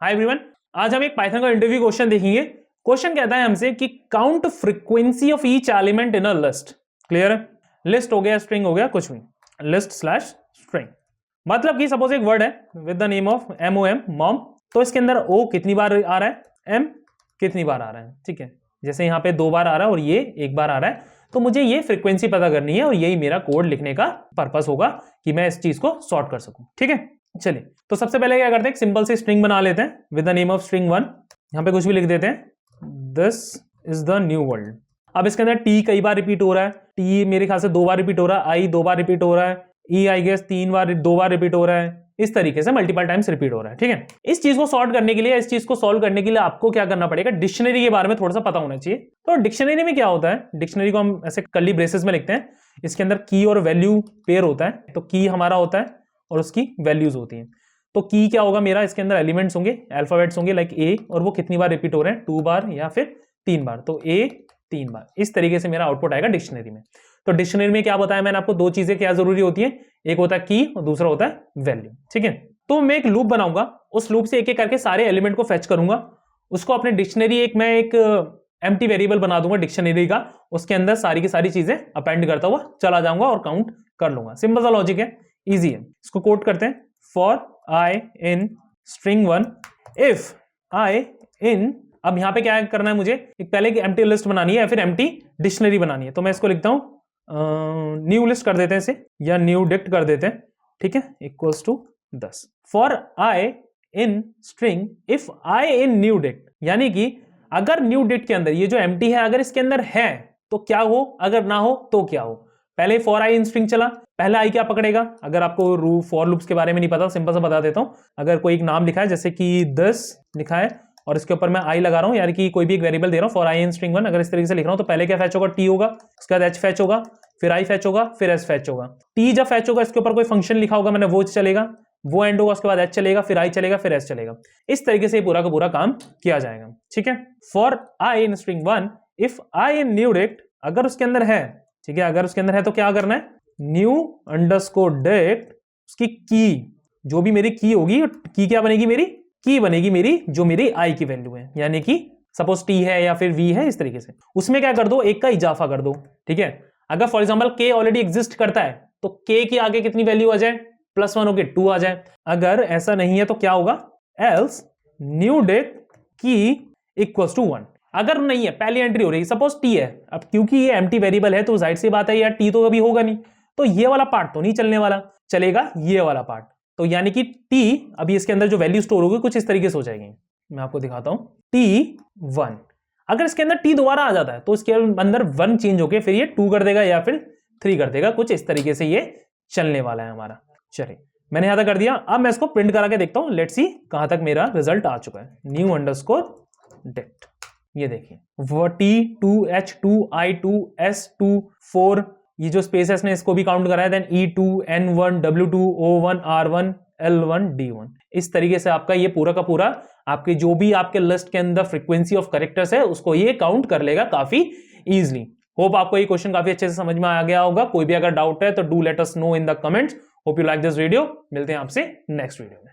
Hi everyone, आज हम एक पाइथन का इंटरव्यू क्वेश्चन देखेंगे। क्वेश्चन कहता है हमसे कि count frequency of each element in a list. Clear है? लिस्ट हो गया, स्ट्रिंग हो गया, कुछ भी, लिस्ट स्लैश स्ट्रिंग। मतलब कि सपोज एक वर्ड है with the name of MOM, mom, तो इसके अंदर O कितनी बार आ रहा है, M कितनी बार आ रहा है। ठीक है, जैसे यहाँ पे 2 बार आ रहा है और ये 1 बार आ रहा है, तो मुझे ये फ्रीक्वेंसी पता करनी है और यही मेरा कोड लिखने का पर्पस होगा कि मैं इस चीज को सॉर्ट कर सकूं। ठीक है, चलिए तो सबसे पहले क्या करते हैं, सिंपल सी स्ट्रिंग बना लेते हैं with the name of string 1। यहां पे कुछ भी लिख देते हैं, this is the new world. अब इसके अंदर T कई बार रिपीट हो रहा है, T मेरे ख्याल से 2 बार रिपीट हो रहा है, I 2 बार रिपीट हो रहा है, E आई गेस 2 बार रिपीट हो रहा है, इस तरीके से मल्टीपल टाइम्स रिपीट हो रहा है। ठीक है, इस चीज को सॉर्ट करने के लिए, इस चीज को सॉल्व करने के लिए आपको क्या करना पड़ेगा, डिक्शनरी के बारे में थोड़ा सा पता होना चाहिए। तो डिक्शनरी में क्या होता है, डिक्शनरी को हम ऐसे कर्ली ब्रेसेस में लिखते हैं, इसके अंदर की और वैल्यू पेयर होता है, तो की हमारा होता है और उसकी वैल्यूज होती हैं। तो की क्या होगा मेरा, इसके अंदर एलिमेंट्स होंगे, अल्फाबेट्स होंगे लाइक ए, और वो कितनी बार रिपीट हो रहे हैं, 2 बार या फिर 3 बार, तो ए 3 बार। इस तरीके से मेरा आउटपुट आएगा डिक्शनरी में। तो डिक्शनरी में क्या बताया मैंने आपको, 2 चीजें क्या जरूरी होती है, एक होता है की और दूसरा होता है वैल्यू। ठीक है, तो मैं एक लूप बनाऊंगा, उस लूप से एक एक करके सारे एलिमेंट को फेच करूंगा, उसको अपने डिक्शनरी मैं एक एम्प्टी वेरिएबल बना दूंगा डिक्शनरी का, उसके अंदर सारी की सारी चीजें अपेंड करता हुआ चला जाऊंगा और काउंट कर लूंगा। सिंपल सा लॉजिक है, इजी है। इसको कोड करते हैं, for I in string 1 if I in, अब यहां पे क्या करना है मुझे, एक पहले की एम्प्टी लिस्ट बनानी है या फिर एम्प्टी डिक्शनरी बनानी है, तो मैं इसको लिखता हूं न्यू लिस्ट कर देते हैं इसे, या न्यू डिक्ट कर देते हैं। ठीक है, equals to 10 for I in string if I in new dict, यानी कि अगर न्यू डिक्ट के अंदर ये जो एम्प्टी है अगर इसके अंदर है तो क्या हो, अगर ना हो तो क्या हो। पहले फॉर आई इन स्ट्रिंग चला, पहला आई क्या पकड़ेगा, अगर आपको फॉर लूप्स के बारे में नहीं पता, सिंपल सा बता देता हूं। अगर कोई एक नाम लिखा है जैसे कि दिस लिखा है और इसके ऊपर मैं आई लगा रहा हूं, यानी कि कोई भी एक वेरिएबल दे रहा हूं फॉर आई इन स्ट्रिंग 1, अगर इस तरीके से लिख रहा हूं तो पहले क्या फैच होगा, टी होगा, उसके बाद एच फैच होगा, फिर आई फैच होगा, फिर एस फैच होगा। टी जब फैच होगा इसके ऊपर कोई फंक्शन लिखा होगा मैंने, वो चलेगा, वो एंड होगा, उसके बाद एच चलेगा, फिर आई चलेगा, फिर एस चलेगा। इस तरीके से पूरा का पूरा काम किया जाएगा। ठीक है, for I in string 1 if I in new dict, अगर उसके अंदर है, ठीक है, अगर उसके अंदर है तो क्या करना है, न्यू अंडरस्कोर डिक्ट, उसकी की, जो भी मेरी की होगी, की क्या बनेगी मेरी, की बनेगी मेरी जो मेरी आई की वैल्यू है, यानी कि सपोज टी है या फिर वी है, इस तरीके से उसमें क्या कर दो, एक का इजाफा कर दो। ठीक है, अगर फॉर एग्जांपल के ऑलरेडी एग्जिस्ट करता है तो के की आगे कितनी वैल्यू आ जाए, +1 होके 2 आ जाए। अगर ऐसा नहीं है तो क्या होगा, एल्स न्यू डिक्ट की इक्वल्स टू 1। अगर नहीं है, पहली एंट्री हो रही है, सपोज टी है, अब क्योंकि ये एम्प्टी वेरिएबल है तो जाहिर सी बात है यार टी तो कभी होगा नहीं, तो ये वाला पार्ट तो नहीं चलने वाला, चलेगा ये वाला पार्ट। तो यानी कि टी अभी इसके अंदर जो वैल्यू स्टोर होगी कुछ इस तरीके से हो जाएगी, मैं आपको दिखाता हूं। T1, अगर इसके अंदर टी दोबारा आ जाता है तो इसके अंदर 1 चेंज होके फिर ये 2 कर देगा या फिर 3 कर देगा, कुछ इस तरीके से ये चलने वाला है हमारा। चलिए मैंने यहां तक कर दिया, अब मैं इसको प्रिंट करा के देखता हूं, लेट्स सी कहां तक मेरा रिजल्ट आ चुका है। न्यू अंडरस्कोर डिक्ट, ये देखिए वो T2 H2 I2 S2 4, ये जो स्पेसेस ने इसको भी काउंट करा है, then E2 N1 W2 O1 R1 L1 D1। इस तरीके से आपका ये पूरा का पूरा आपके जो भी आपके लिस्ट के अंदर फ्रीक्वेंसी ऑफ कैरेक्टर्स है उसको ये काउंट कर लेगा काफी इजीली। होप आपको ये क्वेश्चन काफी अच्छे से समझ में आ गया होगा। कोई भी अगर डाउट है तो do let us know in the comments. Hope you like this video. मिलते हैं आपसे नेक्स्ट वीडियो में।